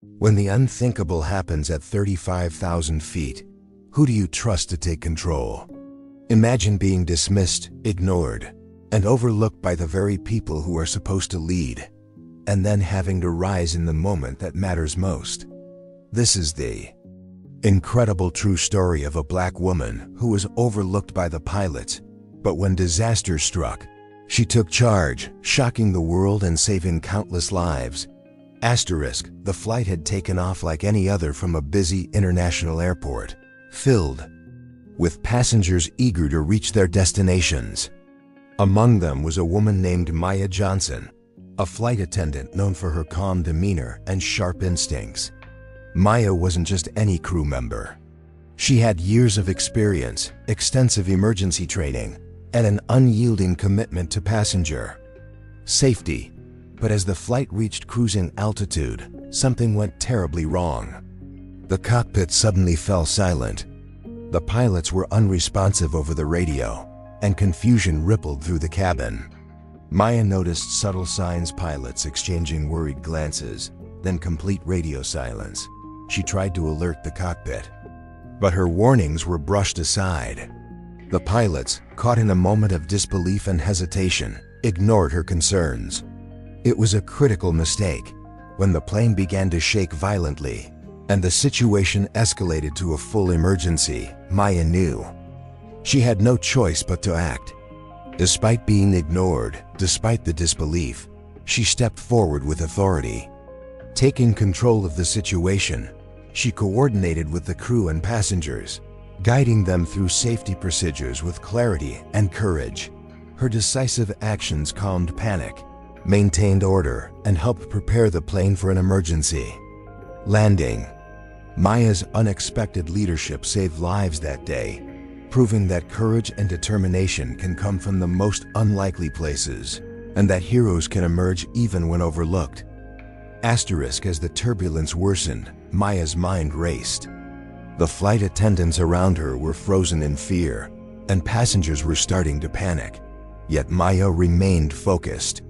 When the unthinkable happens at 35,000 feet, who do you trust to take control? Imagine being dismissed, ignored, and overlooked by the very people who are supposed to lead, and then having to rise in the moment that matters most. This is the incredible true story of a black woman who was overlooked by the pilots, but when disaster struck, she took charge, shocking the world and saving countless lives. Asterisk, the flight had taken off like any other from a busy international airport, filled with passengers eager to reach their destinations. Among them was a woman named Maya Johnson, a flight attendant known for her calm demeanor and sharp instincts. Maya wasn't just any crew member. She had years of experience, extensive emergency training, and an unyielding commitment to passenger safety. But as the flight reached cruising altitude, something went terribly wrong. The cockpit suddenly fell silent. The pilots were unresponsive over the radio, and confusion rippled through the cabin. Maya noticed subtle signs, pilots exchanging worried glances, then complete radio silence. She tried to alert the cockpit, but her warnings were brushed aside. The pilots, caught in a moment of disbelief and hesitation, ignored her concerns. It was a critical mistake. When the plane began to shake violently, and the situation escalated to a full emergency, Maya knew she had no choice but to act. Despite being ignored, despite the disbelief, she stepped forward with authority. Taking control of the situation, she coordinated with the crew and passengers, guiding them through safety procedures with clarity and courage. Her decisive actions calmed panic, maintained order, and helped prepare the plane for an emergency landing. Maya's unexpected leadership saved lives that day, proving that courage and determination can come from the most unlikely places, and that heroes can emerge even when overlooked. Asterisk, as the turbulence worsened, Maya's mind raced. The flight attendants around her were frozen in fear, and passengers were starting to panic. Yet Maya remained focused.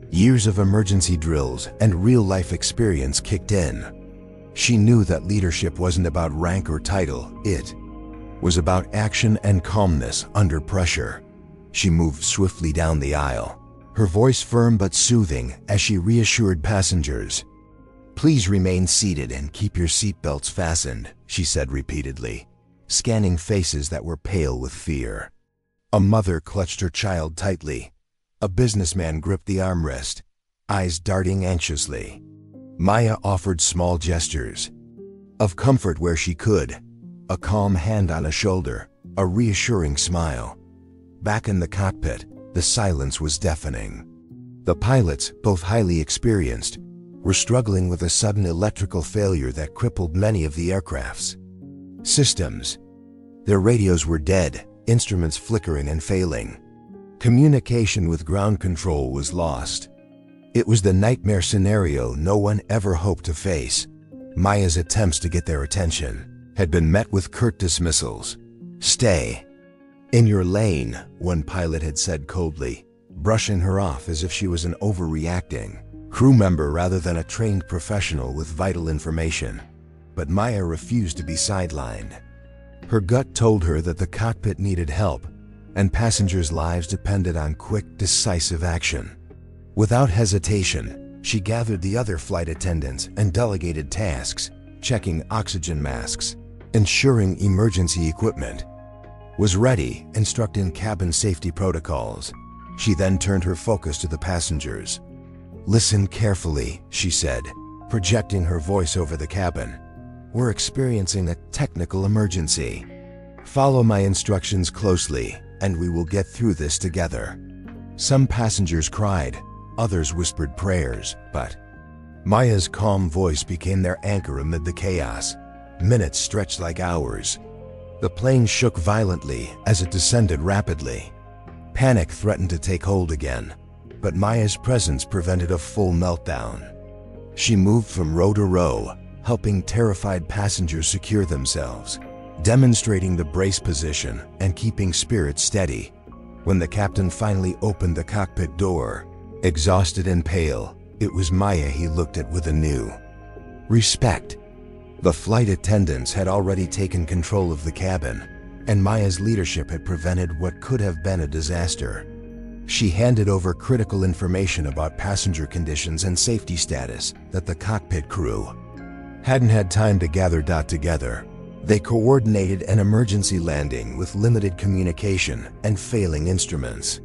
Years of emergency drills and real-life experience kicked in. She knew that leadership wasn't about rank or title, it was about action and calmness under pressure. She moved swiftly down the aisle, her voice firm but soothing as she reassured passengers. "Please remain seated and keep your seatbelts fastened," she said repeatedly, scanning faces that were pale with fear. A mother clutched her child tightly. A businessman gripped the armrest, eyes darting anxiously. Maya offered small gestures of comfort where she could, a calm hand on a shoulder, a reassuring smile. Back in the cockpit, the silence was deafening. The pilots, both highly experienced, were struggling with a sudden electrical failure that crippled many of the aircraft's systems. Their radios were dead, instruments flickering and failing. Communication with ground control was lost. It was the nightmare scenario no one ever hoped to face. Maya's attempts to get their attention had been met with curt dismissals. "Stay in your lane," one pilot had said coldly, brushing her off as if she was an overreacting crew member rather than a trained professional with vital information. But Maya refused to be sidelined. Her gut told her that the cockpit needed help, and passengers' lives depended on quick, decisive action. Without hesitation, she gathered the other flight attendants and delegated tasks, checking oxygen masks, ensuring emergency equipment was ready, instructing cabin safety protocols. She then turned her focus to the passengers. "Listen carefully," she said, projecting her voice over the cabin. "We're experiencing a technical emergency. Follow my instructions closely, and we will get through this together." Some passengers cried, others whispered prayers, but Maya's calm voice became their anchor amid the chaos. Minutes stretched like hours. The plane shook violently as it descended rapidly. Panic threatened to take hold again, but Maya's presence prevented a full meltdown. She moved from row to row, helping terrified passengers secure themselves, demonstrating the brace position and keeping spirits steady. When the captain finally opened the cockpit door, exhausted and pale, it was Maya he looked at with a new Respect. The flight attendants had already taken control of the cabin, and Maya's leadership had prevented what could have been a disaster. She handed over critical information about passenger conditions and safety status that the cockpit crew hadn't had time to gather together. They coordinated an emergency landing with limited communication and failing instruments.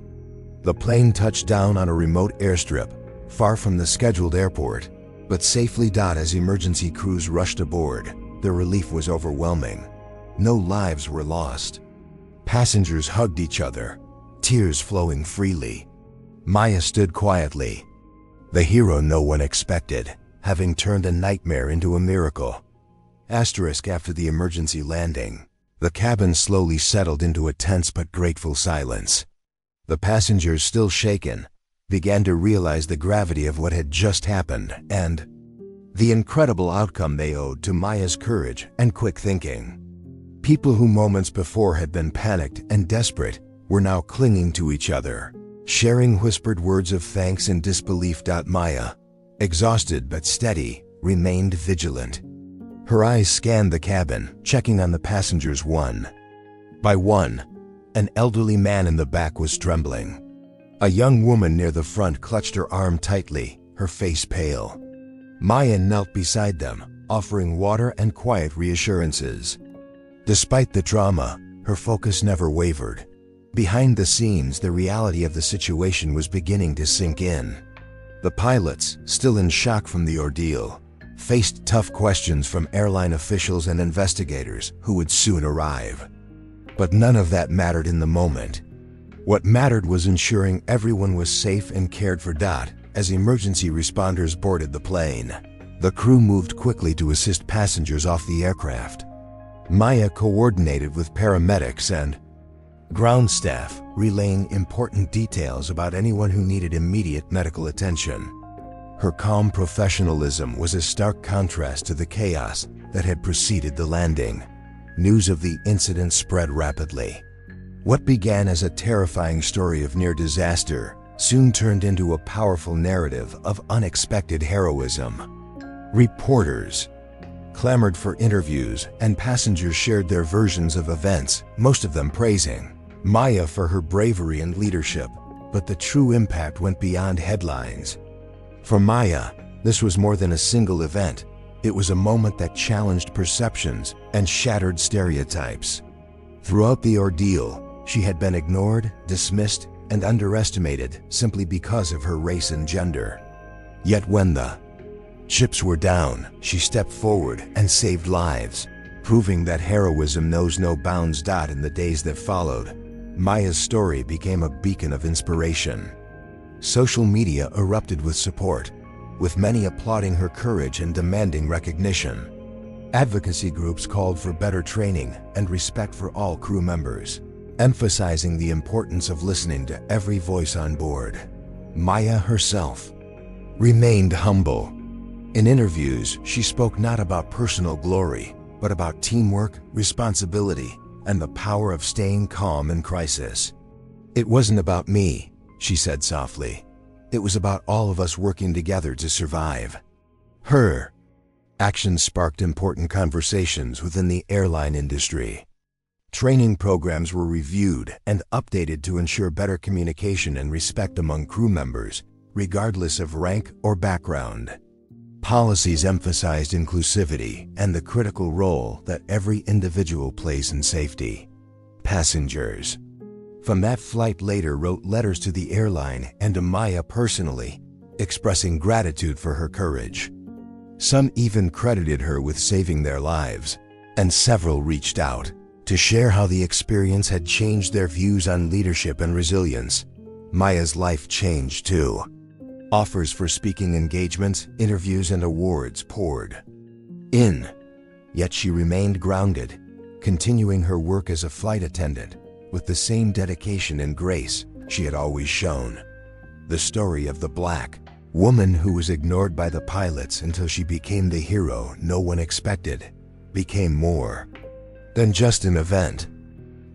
The plane touched down on a remote airstrip, far from the scheduled airport, but safely. As emergency crews rushed aboard, the relief was overwhelming. No lives were lost. Passengers hugged each other, tears flowing freely. Maya stood quietly, the hero no one expected, having turned a nightmare into a miracle. After the emergency landing, the cabin slowly settled into a tense but grateful silence. The passengers, still shaken, began to realize the gravity of what had just happened and the incredible outcome they owed to Maya's courage and quick thinking. People who moments before had been panicked and desperate were now clinging to each other, sharing whispered words of thanks and disbelief. Maya, exhausted but steady, remained vigilant. Her eyes scanned the cabin, checking on the passengers one by one. An elderly man in the back was trembling. A young woman near the front clutched her arm tightly, her face pale. Maya knelt beside them, offering water and quiet reassurances. Despite the trauma, her focus never wavered. Behind the scenes, the reality of the situation was beginning to sink in. The pilots, still in shock from the ordeal, faced tough questions from airline officials and investigators who would soon arrive. But none of that mattered in the moment. What mattered was ensuring everyone was safe and cared for. As emergency responders boarded the plane, the crew moved quickly to assist passengers off the aircraft. Maya coordinated with paramedics and ground staff, relaying important details about anyone who needed immediate medical attention. Her calm professionalism was a stark contrast to the chaos that had preceded the landing. News of the incident spread rapidly. What began as a terrifying story of near disaster soon turned into a powerful narrative of unexpected heroism. Reporters clamored for interviews, and passengers shared their versions of events, most of them praising Maya for her bravery and leadership. But the true impact went beyond headlines. For Maya, this was more than a single event. It was a moment that challenged perceptions and shattered stereotypes. Throughout the ordeal, she had been ignored, dismissed, and underestimated simply because of her race and gender. Yet when the chips were down, she stepped forward and saved lives, proving that heroism knows no bounds. In the days that followed, Maya's story became a beacon of inspiration. Social media erupted with support, with many applauding her courage and demanding recognition. Advocacy groups called for better training and respect for all crew members, emphasizing the importance of listening to every voice on board. Maya herself remained humble. In interviews, she spoke not about personal glory, but about teamwork, responsibility, and the power of staying calm in crisis. "It wasn't about me," she said softly. "It was about all of us working together to survive." Her actions sparked important conversations within the airline industry. Training programs were reviewed and updated to ensure better communication and respect among crew members, regardless of rank or background. Policies emphasized inclusivity and the critical role that every individual plays in safety. Passengers from that flight later wrote letters to the airline and to Maya personally, expressing gratitude for her courage. Some even credited her with saving their lives, and several reached out to share how the experience had changed their views on leadership and resilience. Maya's life changed too. Offers for speaking engagements, interviews, and awards poured in. Yet she remained grounded, continuing her work as a flight attendant with the same dedication and grace she had always shown. The story of the black woman who was ignored by the pilots until she became the hero no one expected became more than just an event.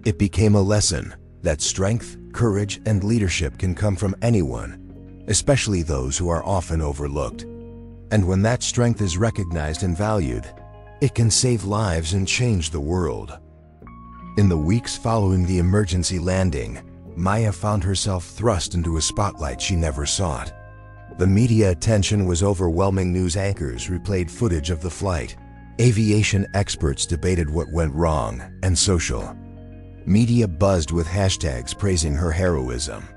It became a lesson that strength, courage, and leadership can come from anyone, especially those who are often overlooked. And when that strength is recognized and valued, it can save lives and change the world. In the weeks following the emergency landing, Maya found herself thrust into a spotlight she never sought. The media attention was overwhelming. News anchors replayed footage of the flight. Aviation experts debated what went wrong, and social media buzzed with hashtags praising her heroism.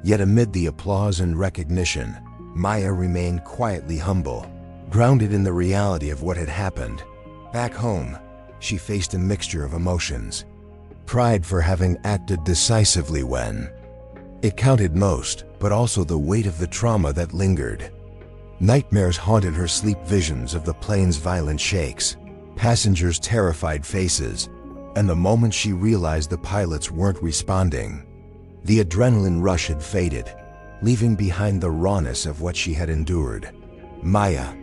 Yet amid the applause and recognition, Maya remained quietly humble, grounded in the reality of what had happened. Back home, she faced a mixture of emotions. Pride for having acted decisively when it counted most, but also the weight of the trauma that lingered. Nightmares haunted her, sleep visions of the plane's violent shakes, passengers' terrified faces, and the moment she realized the pilots weren't responding. The adrenaline rush had faded, leaving behind the rawness of what she had endured. Maya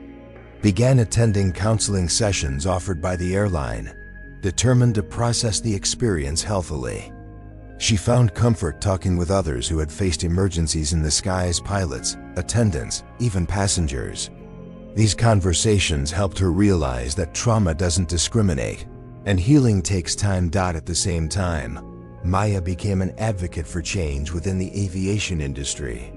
began attending counseling sessions offered by the airline, determined to process the experience healthily. She found comfort talking with others who had faced emergencies in the skies: pilots, attendants, even passengers. These conversations helped her realize that trauma doesn't discriminate, and healing takes time. At the same time, Maya became an advocate for change within the aviation industry.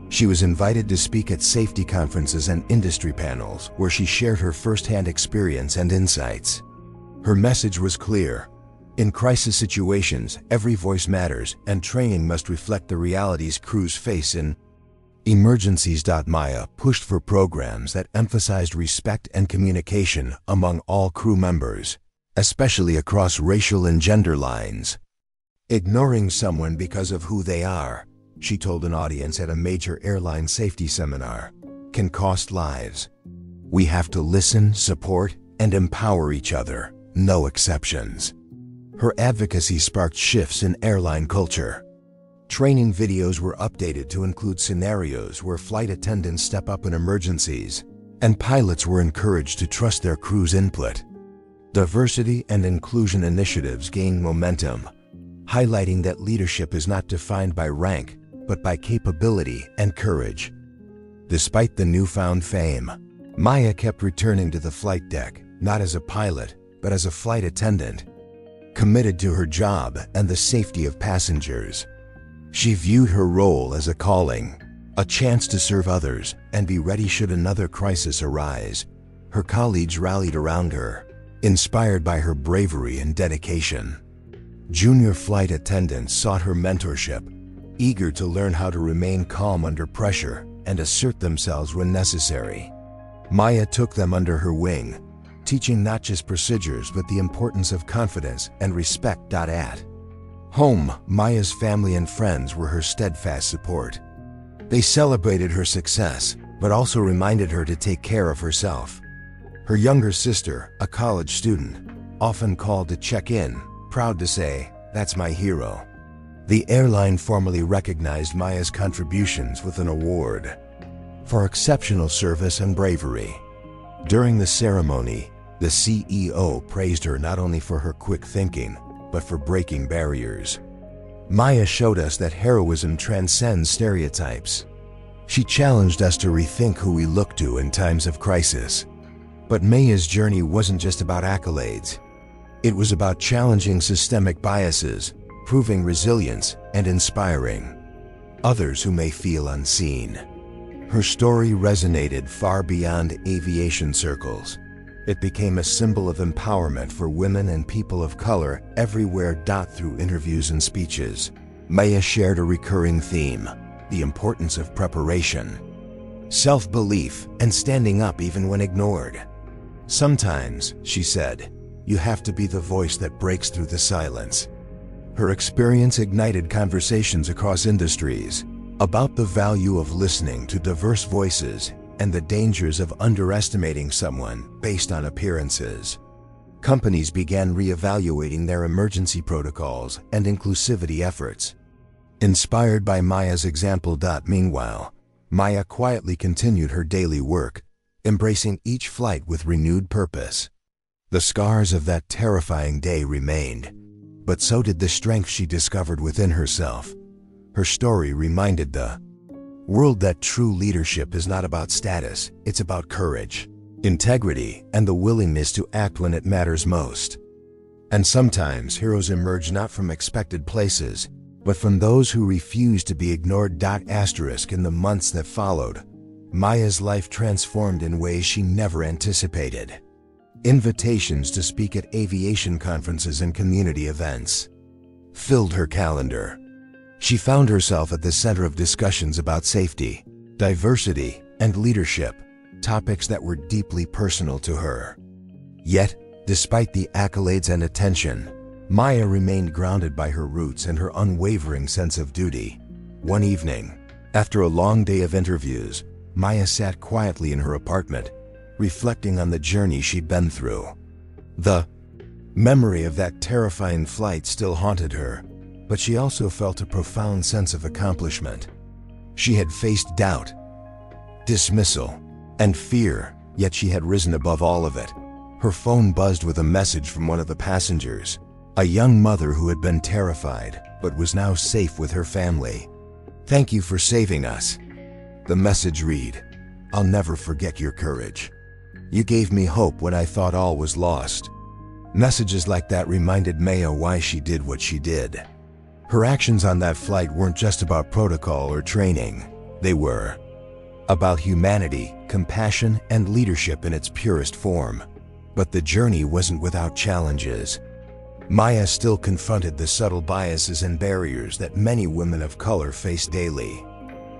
She was invited to speak at safety conferences and industry panels where she shared her firsthand experience and insights. Her message was clear: in crisis situations, every voice matters, and training must reflect the realities crews face in emergencies. Maya pushed for programs that emphasized respect and communication among all crew members, especially across racial and gender lines. Ignoring someone because of who they are, she told an audience at a major airline safety seminar, can cost lives. We have to listen, support, and empower each other, no exceptions. Her advocacy sparked shifts in airline culture. Training videos were updated to include scenarios where flight attendants step up in emergencies, and pilots were encouraged to trust their crew's input. Diversity and inclusion initiatives gained momentum, highlighting that leadership is not defined by rank, but by capability and courage. Despite the newfound fame, Maya kept returning to the flight deck, not as a pilot, but as a flight attendant, committed to her job and the safety of passengers. She viewed her role as a calling, a chance to serve others and be ready should another crisis arise. Her colleagues rallied around her, inspired by her bravery and dedication. Junior flight attendants sought her mentorship, eager to learn how to remain calm under pressure and assert themselves when necessary. Maya took them under her wing, teaching not just procedures but the importance of confidence and respect. At home, Maya's family and friends were her steadfast support. They celebrated her success, but also reminded her to take care of herself. Her younger sister, a college student, often called to check in, proud to say, "That's my hero." The airline formally recognized Maya's contributions with an award for exceptional service and bravery. During the ceremony, the CEO praised her not only for her quick thinking, but for breaking barriers. Maya showed us that heroism transcends stereotypes. She challenged us to rethink who we look to in times of crisis. But Maya's journey wasn't just about accolades. It was about challenging systemic biases, proving resilience, and inspiring others who may feel unseen. Her story resonated far beyond aviation circles. It became a symbol of empowerment for women and people of color everywhere. Through interviews and speeches, Maya shared a recurring theme: the importance of preparation, self-belief, and standing up even when ignored. Sometimes, she said, you have to be the voice that breaks through the silence. Her experience ignited conversations across industries about the value of listening to diverse voices and the dangers of underestimating someone based on appearances. Companies began reevaluating their emergency protocols and inclusivity efforts. Inspired by Maya's example. Meanwhile, Maya quietly continued her daily work, embracing each flight with renewed purpose. The scars of that terrifying day remained, but so did the strength she discovered within herself. Her story reminded the world that true leadership is not about status, it's about courage, integrity, and the willingness to act when it matters most. And sometimes heroes emerge not from expected places, but from those who refused to be ignored. In the months that followed, Maya's life transformed in ways she never anticipated. Invitations to speak at aviation conferences and community events filled her calendar. She found herself at the center of discussions about safety, diversity, and leadership, topics that were deeply personal to her. Yet, despite the accolades and attention, Maya remained grounded by her roots and her unwavering sense of duty. One evening, after a long day of interviews, Maya sat quietly in her apartment, reflecting on the journey she'd been through. The memory of that terrifying flight still haunted her, but she also felt a profound sense of accomplishment. She had faced doubt, dismissal, and fear, yet she had risen above all of it. Her phone buzzed with a message from one of the passengers, a young mother who had been terrified but was now safe with her family. "Thank you for saving us." The message read, "I'll never forget your courage. You gave me hope when I thought all was lost." Messages like that reminded Maya why she did what she did. Her actions on that flight weren't just about protocol or training. They were about humanity, compassion, and leadership in its purest form. But the journey wasn't without challenges. Maya still confronted the subtle biases and barriers that many women of color face daily.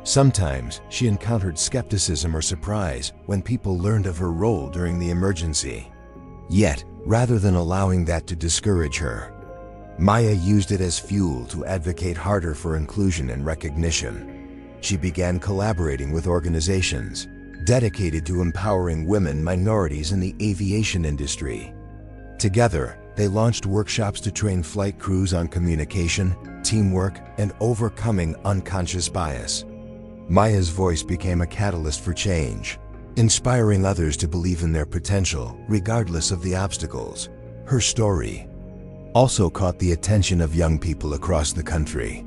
Sometimes she encountered skepticism or surprise when people learned of her role during the emergency. Yet, rather than allowing that to discourage her, Maya used it as fuel to advocate harder for inclusion and recognition. She began collaborating with organizations dedicated to empowering women minorities in the aviation industry. Together, they launched workshops to train flight crews on communication, teamwork, and overcoming unconscious bias. Maya's voice became a catalyst for change, inspiring others to believe in their potential regardless of the obstacles. Her story also caught the attention of young people across the country.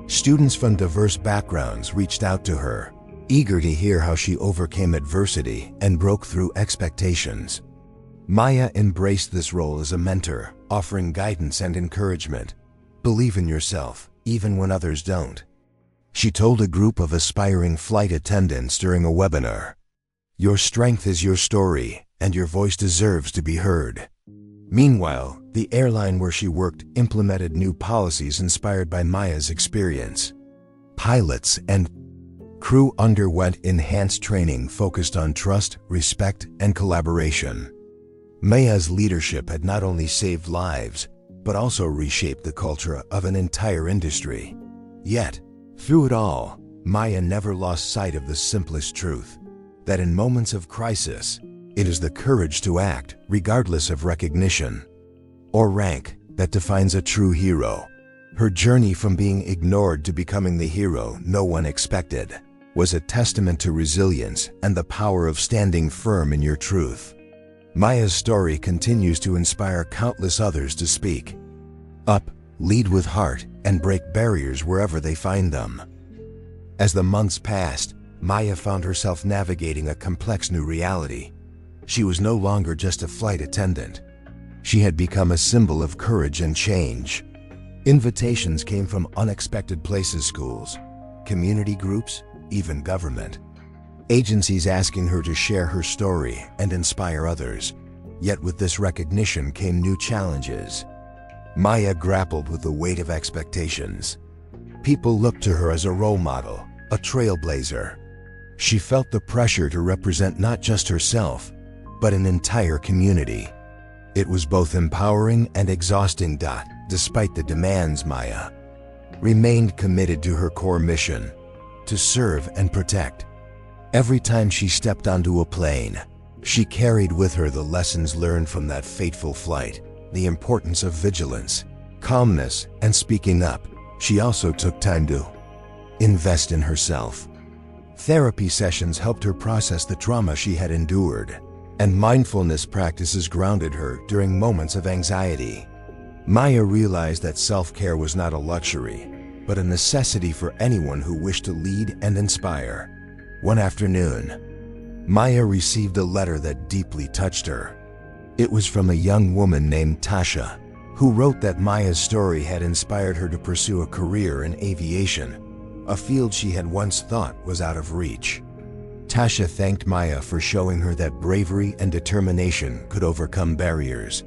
Students from diverse backgrounds reached out to her, eager to hear how she overcame adversity and broke through expectations. Maya embraced this role as a mentor, offering guidance and encouragement. "Believe in yourself, even when others don't." She told a group of aspiring flight attendants during a webinar, "Your strength is your story, and your voice deserves to be heard." Meanwhile, the airline where she worked implemented new policies inspired by Maya's experience. Pilots and crew underwent enhanced training focused on trust, respect, and collaboration. Maya's leadership had not only saved lives, but also reshaped the culture of an entire industry. Yet, through it all, Maya never lost sight of the simplest truth, that in moments of crisis, it is the courage to act, regardless of recognition or rank, that defines a true hero. Her journey from being ignored to becoming the hero no one expected was a testament to resilience and the power of standing firm in your truth. Maya's story continues to inspire countless others to speak up, lead with heart, and break barriers wherever they find them. As the months passed, Maya found herself navigating a complex new reality. She was no longer just a flight attendant. She had become a symbol of courage and change. Invitations came from unexpected places: schools, community groups, even government. Agencies asking her to share her story and inspire others. Yet with this recognition came new challenges. Maya grappled with the weight of expectations. People looked to her as a role model, a trailblazer. She felt the pressure to represent not just herself, but an entire community. It was both empowering and exhausting. Despite the demands, Maya remained committed to her core mission: to serve and protect. Every time she stepped onto a plane, she carried with her the lessons learned from that fateful flight, the importance of vigilance, calmness, and speaking up. She also took time to invest in herself. Therapy sessions helped her process the trauma she had endured, and mindfulness practices grounded her during moments of anxiety. Maya realized that self-care was not a luxury, but a necessity for anyone who wished to lead and inspire. One afternoon, Maya received a letter that deeply touched her. It was from a young woman named Tasha, who wrote that Maya's story had inspired her to pursue a career in aviation, a field she had once thought was out of reach. Tasha thanked Maya for showing her that bravery and determination could overcome barriers.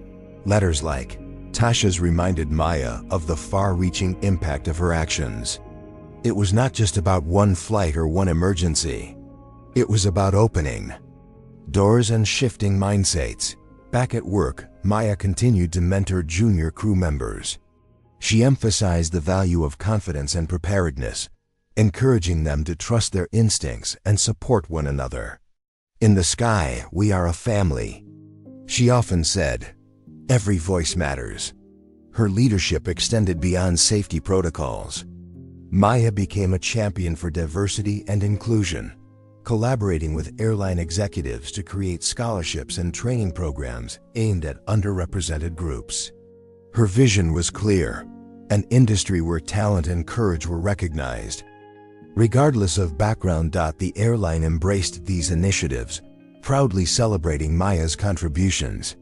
Letters like Tasha's reminded Maya of the far-reaching impact of her actions. It was not just about one flight or one emergency. It was about opening doors and shifting mindsets. Back at work, Maya continued to mentor junior crew members. She emphasized the value of confidence and preparedness, encouraging them to trust their instincts and support one another. "In the sky, we are a family," she often said. "Every voice matters." Her leadership extended beyond safety protocols. Maya became a champion for diversity and inclusion, collaborating with airline executives to create scholarships and training programs aimed at underrepresented groups. Her vision was clear: an industry where talent and courage were recognized. Regardless of background, the airline embraced these initiatives, proudly celebrating Maya's contributions.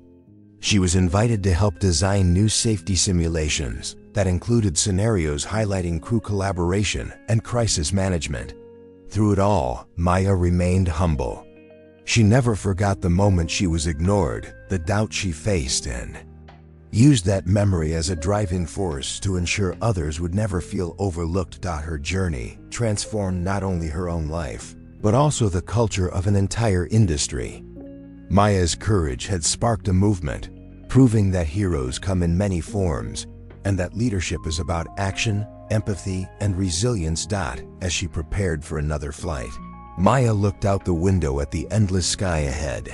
She was invited to help design new safety simulations that included scenarios highlighting crew collaboration and crisis management. Through it all, Maya remained humble. She never forgot the moment she was ignored, the doubt she faced, and used that memory as a driving force to ensure others would never feel overlooked. Her journey transformed not only her own life, but also the culture of an entire industry. Maya's courage had sparked a movement, proving that heroes come in many forms, and that leadership is about action, empathy, and resilience. As she prepared for another flight, Maya looked out the window at the endless sky ahead.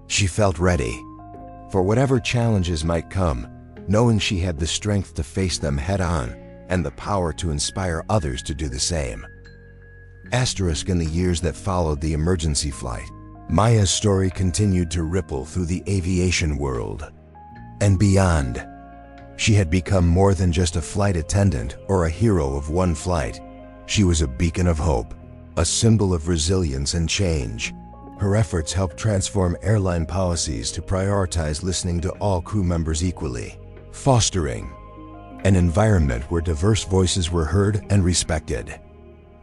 She felt ready for whatever challenges might come, knowing she had the strength to face them head-on and the power to inspire others to do the same. In the years that followed the emergency flight, Maya's story continued to ripple through the aviation world and beyond. She had become more than just a flight attendant or a hero of one flight. She was a beacon of hope, a symbol of resilience and change. Her efforts helped transform airline policies to prioritize listening to all crew members equally, fostering an environment where diverse voices were heard and respected.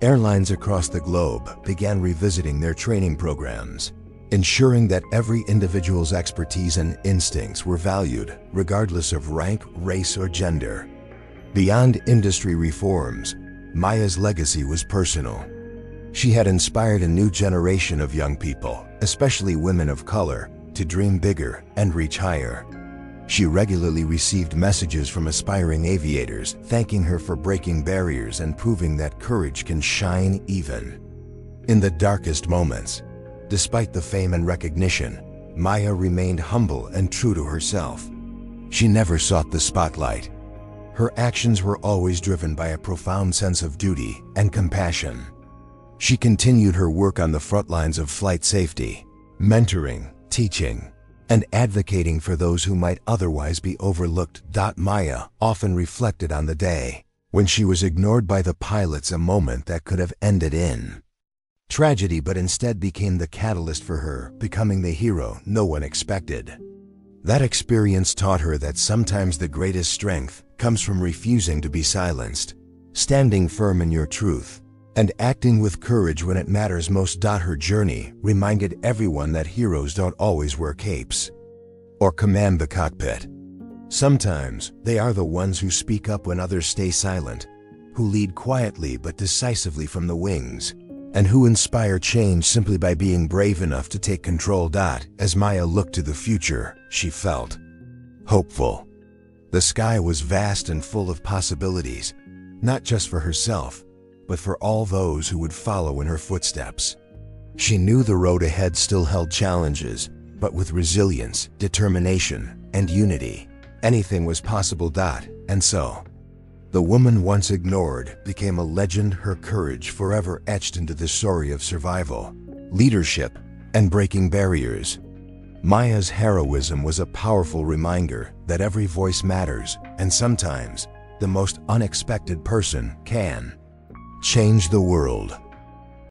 Airlines across the globe began revisiting their training programs, ensuring that every individual's expertise and instincts were valued, regardless of rank, race, or gender. Beyond industry reforms, Maya's legacy was personal. She had inspired a new generation of young people, especially women of color, to dream bigger and reach higher. She regularly received messages from aspiring aviators thanking her for breaking barriers and proving that courage can shine even in the darkest moments. Despite the fame and recognition, Maya remained humble and true to herself. She never sought the spotlight. Her actions were always driven by a profound sense of duty and compassion. She continued her work on the front lines of flight safety, mentoring, teaching, and advocating for those who might otherwise be overlooked. Maya often reflected on the day when she was ignored by the pilots, a moment that could have ended in tragedy but instead became the catalyst for her becoming the hero no one expected. That experience taught her that sometimes the greatest strength comes from refusing to be silenced, standing firm in your truth, and acting with courage when it matters most. Her journey reminded everyone that heroes don't always wear capes or command the cockpit. Sometimes they are the ones who speak up when others stay silent, who lead quietly but decisively from the wings, and who inspire change simply by being brave enough to take control. As Maya looked to the future, she felt hopeful. The sky was vast and full of possibilities, not just for herself, but for all those who would follow in her footsteps. She knew the road ahead still held challenges, but with resilience, determination, and unity, anything was possible. And so, the woman once ignored became a legend, her courage forever etched into the story of survival, leadership, and breaking barriers. Maya's heroism was a powerful reminder that every voice matters, and sometimes the most unexpected person can change the world.